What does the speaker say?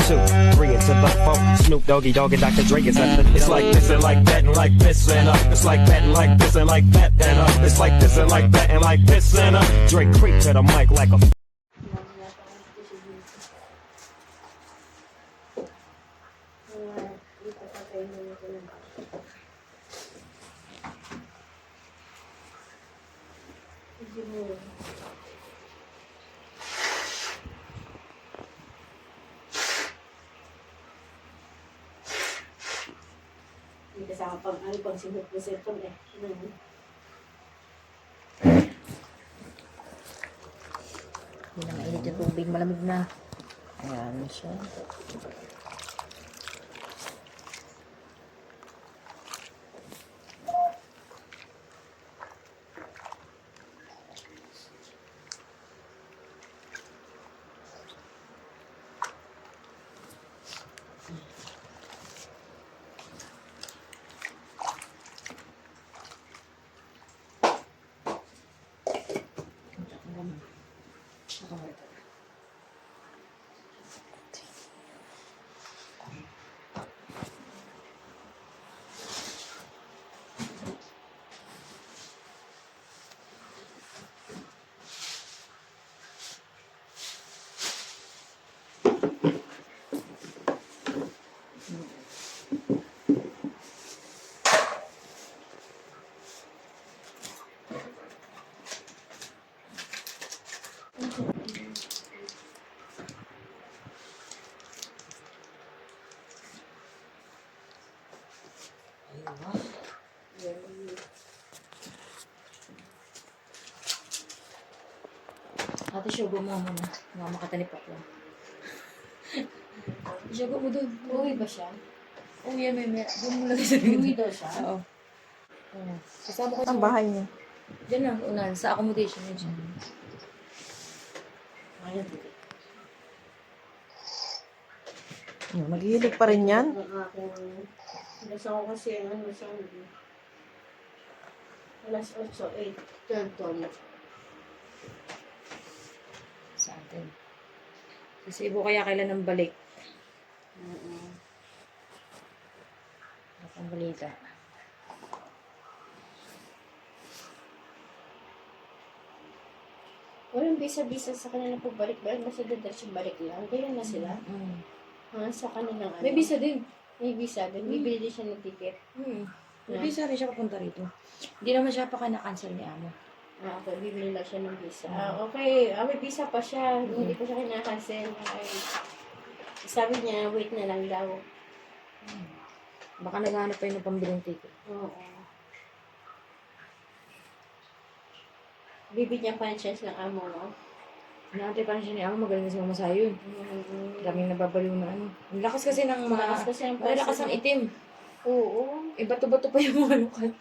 2, 3 into the 4. Snoop Doggy Dogg and Dr. Dre is at the It's like this and like that and like this and it's like that and like this and like that and it's like this and like that and like this and Dre creep to the mic like a Hindi kasama pang ano, pang sinut na cellphone eh. Hindi na mainit yung tubig, malamig na. Ayan siya. Ate, sugar mo muna. Mga makatalip ako. Sugar mo doon. Uwi ba siya? Uwi yan, may. Doon mo lagi sa Uwi daw siya? Oo. Kasama ko Ang bahay niya. Diyan lang, unan. Sa accommodation yun siya. Ayun. Maghihilig pa rin yan. Ang aking... Nasa ko kasi ano, nasa ano. Alas 8, 8, 12. Sa atin. Kasi ibo kaya kailan ng balik. Ang balita. Walang bisa-bisa sa kanila pagbalik ba? Basta dadarsing balik lang. Kaya na sila. Sa kanilang ano. May visa din. May visa din. Bibili din siya ng ticket. May visa rin siya papunta rito. Hindi naman siya pa na-cancel ni Amo. Okay. Bibili lang siya ng visa. Okay. May visa pa siya. Hindi pa siya kinakancel. Ay, sabi niya, wait na lang daw. Baka naghahanap pa yun ng pambiling ticket. Oo. Bibigyan pa ng chance ng amo, no? Naantay pa rin siya ni Amo. Magaling kasi mamasahe yun. Daming nababaliw na ano. Ang lakas kasi ng mga... Malakas kasi ang Malakas ang itim. Oo. Eh, bato-bato pa yung mga lukat.